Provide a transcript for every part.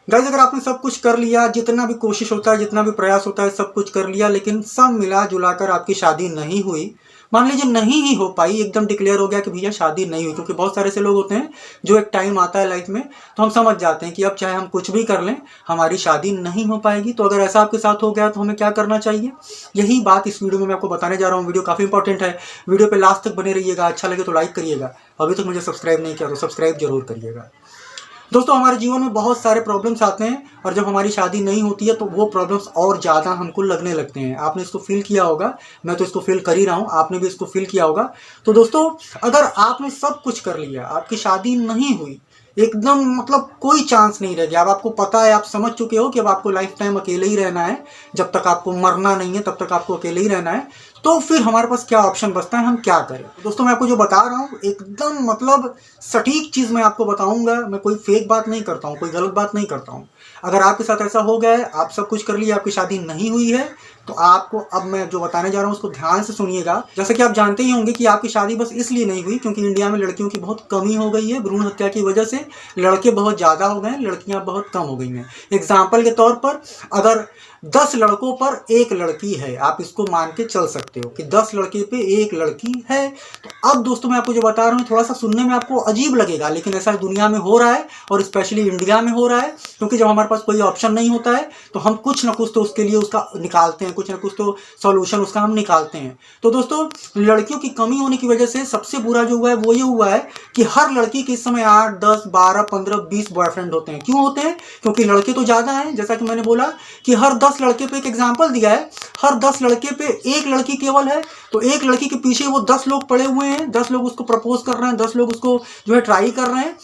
Guys अगर आपने सब कुछ कर लिया, जितना भी कोशिश होता है, जितना भी प्रयास होता है, सब कुछ कर लिया, लेकिन सब मिला जुला कर आपकी शादी नहीं हुई, मान लीजिए नहीं ही हो पाई, एकदम डिक्लेयर हो गया कि भैया शादी नहीं हुई, क्योंकि बहुत सारे ऐसे लोग होते हैं जो एक टाइम आता है लाइफ में तो हम समझ जाते हैं कि अब चाहे हम कुछ भी कर लें हमारी शादी नहीं हो पाएगी। तो अगर ऐसा आपके साथ हो गया तो हमें क्या करना चाहिए, यही बात इस वीडियो में मैं आपको बताने जा रहा हूँ। वीडियो काफ़ी इंपॉर्टेंट है, वीडियो पे लास्ट तक बने रहिएगा। अच्छा लगे तो लाइक करिएगा, अभी तक मुझे सब्सक्राइब नहीं किया तो सब्सक्राइब जरूर करिएगा। दोस्तों हमारे जीवन में बहुत सारे प्रॉब्लम्स आते हैं और जब हमारी शादी नहीं होती है तो वो प्रॉब्लम्स और ज़्यादा हमको लगने लगते हैं। आपने इसको फील किया होगा, मैं तो इसको फील कर ही रहा हूँ, आपने भी इसको फील किया होगा। तो दोस्तों अगर आपने सब कुछ कर लिया, आपकी शादी नहीं हुई, एकदम मतलब कोई चांस नहीं रह गया, अब आपको पता है, आप समझ चुके हो कि अब आपको लाइफ टाइम अकेले ही रहना है, जब तक आपको मरना नहीं है तब तक आपको अकेले ही रहना है, तो फिर हमारे पास क्या ऑप्शन बचता है, हम क्या करें। दोस्तों मैं आपको जो बता रहा हूँ एकदम मतलब सटीक चीज़ मैं आपको बताऊंगा, मैं कोई फेक बात नहीं करता हूँ, कोई गलत बात नहीं करता हूँ। अगर आपके साथ ऐसा हो गया है, आप सब कुछ कर लिया, आपकी शादी नहीं हुई है, तो आपको अब मैं जो बताने जा रहा हूँ उसको ध्यान से सुनिएगा। जैसे कि आप जानते ही होंगे कि आपकी शादी बस इसलिए नहीं हुई क्योंकि इंडिया में लड़कियों की बहुत कमी हो गई है, भ्रूण हत्या की वजह से लड़के बहुत ज़्यादा हो गए हैं, लड़कियां बहुत कम हो गई हैं। एग्जाम्पल के तौर पर अगर 10 लड़कों पर एक लड़की है, आप इसको मान के चल सकते हो कि 10 लड़के पे एक लड़की है। तो अब दोस्तों मैं आपको जो बता रहा हूँ थोड़ा सा सुनने में आपको अजीब लगेगा, लेकिन ऐसा दुनिया में हो रहा है और स्पेशली इंडिया में हो रहा है, क्योंकि जब हमारे पास कोई ऑप्शन नहीं होता है तो हम कुछ ना कुछ तो उसके लिए उसका निकालते हैं, कुछ ना कुछ तो सॉल्यूशन उसका हम निकालते हैं। तो दोस्तों लड़कियों की कमी होने की वजह से सबसे बुरा जो हुआ है वो ये हुआ है कि हर लड़की के इस समय 8, 10, 12, 15, 20 बॉयफ्रेंड होते हैं। क्यों होते हैं? क्योंकि लड़के तो ज़्यादा हैं, जैसा कि मैंने बोला कि हर 10 लड़के पे, एक एग्जाम्पल दिया है, हर 10 लड़के पे एक लड़की केवल है, तो एक लड़की के पीछे वो 10 लोग पड़े हुए हैं, 10 लोग उसको प्रपोज कर रहे हैं, 10 लोग उसको जो है ट्राई कर रहे हैं।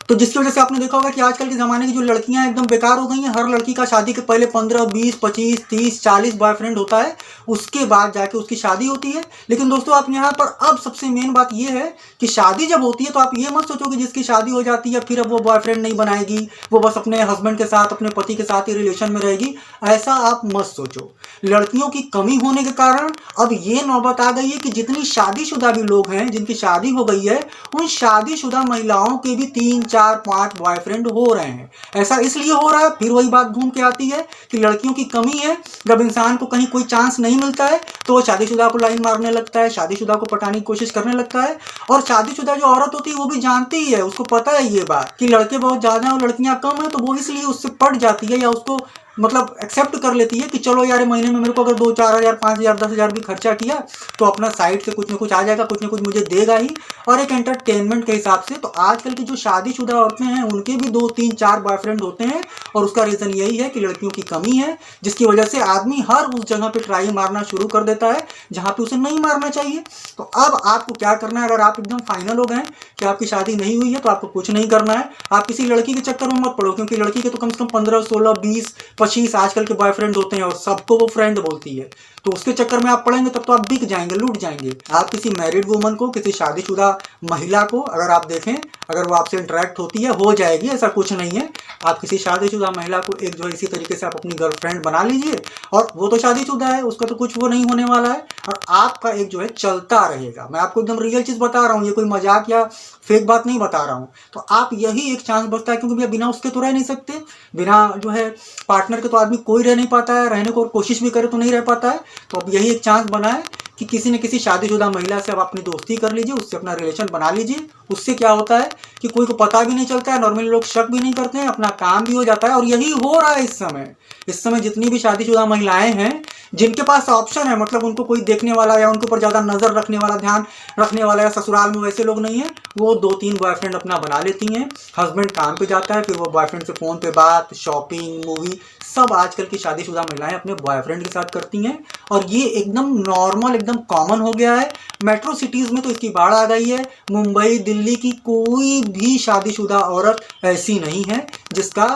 तो जिसकी वजह से आपने देखा होगा कि आजकल के ज़माने की जो लड़कियां एकदम बेकार हो गई हैं। हर लड़की का शादी के पहले 15, 20, 25, 30, 40 बॉयफ्रेंड होता है, उसके बाद जाके उसकी शादी होती है। लेकिन दोस्तों आप यहाँ पर अब सबसे मेन बात यह है कि शादी जब होती है तो आप ये मत सोचो कि जिसकी शादी हो जाती है फिर अब वो बॉयफ्रेंड नहीं बनाएगी, वो बस अपने हस्बैंड के साथ, अपने पति के साथ ही रिलेशन में रहेगी। ऐसा आप मत सोचो। लड़कियों की कमी होने के कारण अब ये नौबत आ गई है कि जितनी शादीशुदा भी लोग हैं, जिनकी शादी हो गई है, उन शादीशुदा महिलाओं के भी 3, 4, 5 बॉयफ्रेंड हो रहे हैं। ऐसा इसलिए हो रहा है, फिर वही बात घूम के आती है कि लड़कियों की कमी है। जब इंसान को कहीं कोई चांस नहीं मिलता है तो वो शादीशुदा को लाइन मारने लगता है, शादीशुदा को पटाने की कोशिश करने लगता है। और शादीशुदा जो औरत होती है वो भी जानती ही है, उसको पता है ये बात कि लड़के बहुत ज़्यादा हैं और लड़कियां कम हैं, तो वो इसलिए उससे पट जाती है या उसको मतलब एक्सेप्ट कर लेती है कि चलो यार महीने में मेरे को अगर 2-4 हज़ार, 5 हज़ार, 10 हज़ार भी खर्चा किया तो अपना साइड से कुछ ना कुछ आ जाएगा, कुछ ना कुछ मुझे देगा ही, और एक एंटरटेनमेंट के हिसाब से। तो आजकल की जो शादीशुदा औरतें हैं उनके भी 2, 3, 4 बॉयफ्रेंड होते हैं, और उसका रीज़न यही है कि लड़कियों की कमी है, जिसकी वजह से आदमी हर उस जगह पे ट्राई मारना शुरू कर देता है जहाँ पे उसे नहीं मारना चाहिए। तो अब आपको क्या करना है, अगर आप एकदम फाइनल हो गए कि आपकी शादी नहीं हुई है तो आपको कुछ नहीं करना है। आप किसी लड़की के चक्कर में मत पड़ो, क्योंकि लड़की के तो कम से कम 15, 16, 20, 25 आजकल के बॉयफ्रेंड होते हैं और सबको वो फ्रेंड बोलती है। तो उसके चक्कर में आप पड़ेंगे तब तो आप बिक जाएंगे, लूट जाएंगे। आप किसी मैरिड वुमन को, किसी शादीशुदा महिला को अगर आप देखें, अगर वो आपसे इंटरेक्ट होती है, हो जाएगी, ऐसा कुछ नहीं है। आप किसी शादीशुदा महिला को एक जो है इसी तरीके से आप अपनी गर्लफ्रेंड बना लीजिए, और वो तो शादीशुदा है, उसका तो कुछ वो नहीं होने वाला है, और आपका एक जो है चलता रहेगा। मैं आपको एकदम रियल चीज़ बता रहा हूँ, ये कोई मजाक या फेक बात नहीं बता रहा हूँ। तो आप यही एक चांस बचता है, क्योंकि भैया बिना उसके तो रह नहीं सकते, बिना जो है पार्टनर के तो आदमी कोई रह नहीं पाता है, रहने को कोशिश भी करे तो नहीं रह पाता है। तो अब यही एक चांस बना है कि किसी न किसी शादीशुदा महिला से आप अपनी दोस्ती कर लीजिए, उससे अपना रिलेशन बना लीजिए। उससे क्या होता है कि कोई को पता भी नहीं चलता है, नॉर्मली लोग शक भी नहीं करते हैं, अपना काम भी हो जाता है। और यही हो रहा है इस समय। इस समय जितनी भी शादीशुदा महिलाएं हैं जिनके पास ऑप्शन है, मतलब उनको कोई देखने वाला या उनके ऊपर ज़्यादा नज़र रखने वाला, ध्यान रखने वाला, या ससुराल में वैसे लोग नहीं है, वो 2-3 बॉयफ्रेंड अपना बना लेती हैं। हस्बैंड काम पे जाता है, फिर वो बॉयफ्रेंड से फ़ोन पे बात, शॉपिंग, मूवी, सब आजकल की शादीशुदा महिलाएं अपने बॉयफ्रेंड के साथ करती हैं। और ये एकदम नॉर्मल, एकदम कॉमन हो गया है। मेट्रो सिटीज़ में तो इसकी बाढ़ आ गई है। मुंबई, दिल्ली की कोई भी शादीशुदा औरत ऐसी नहीं है जिसका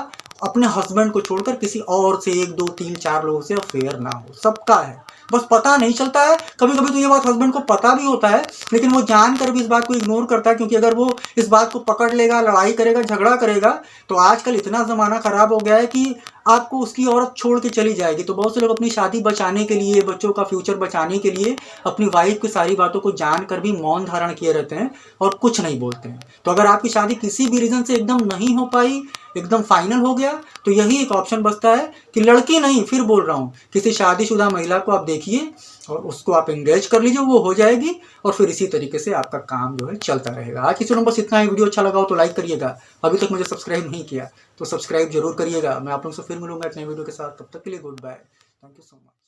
अपने हस्बैंड को छोड़कर किसी और से 1, 2, 3, 4 लोगों से अफेयर ना हो। सबका है, बस पता नहीं चलता है। कभी कभी तो ये बात हस्बैंड को पता भी होता है, लेकिन वो जानकर भी इस बात को इग्नोर करता है, क्योंकि अगर वो इस बात को पकड़ लेगा, लड़ाई करेगा, झगड़ा करेगा, तो आजकल इतना ज़माना ख़राब हो गया है कि आपको उसकी औरत छोड़ के चली जाएगी। तो बहुत से लोग अपनी शादी बचाने के लिए, बच्चों का फ्यूचर बचाने के लिए अपनी वाइफ की सारी बातों को जानकर भी मौन धारण किए रहते हैं और कुछ नहीं बोलते हैं। तो अगर आपकी शादी किसी भी रीज़न से एकदम नहीं हो पाई, एकदम फाइनल हो गया, तो यही एक ऑप्शन बचता है कि लड़की नहीं, फिर बोल रहा हूँ, किसी शादीशुदा महिला को आप देखिए और उसको आप एंगेज कर लीजिए, वो हो जाएगी और फिर इसी तरीके से आपका काम जो है चलता रहेगा। आज की बस इतना ही। वीडियो अच्छा लगा हो तो लाइक करिएगा, अभी तक मुझे सब्सक्राइब नहीं किया तो सब्सक्राइब जरूर करिएगा। मैं आप लोगों से फिर मिलूंगा एक नए वीडियो के साथ, तब तक के लिए goodbye, thank you so much.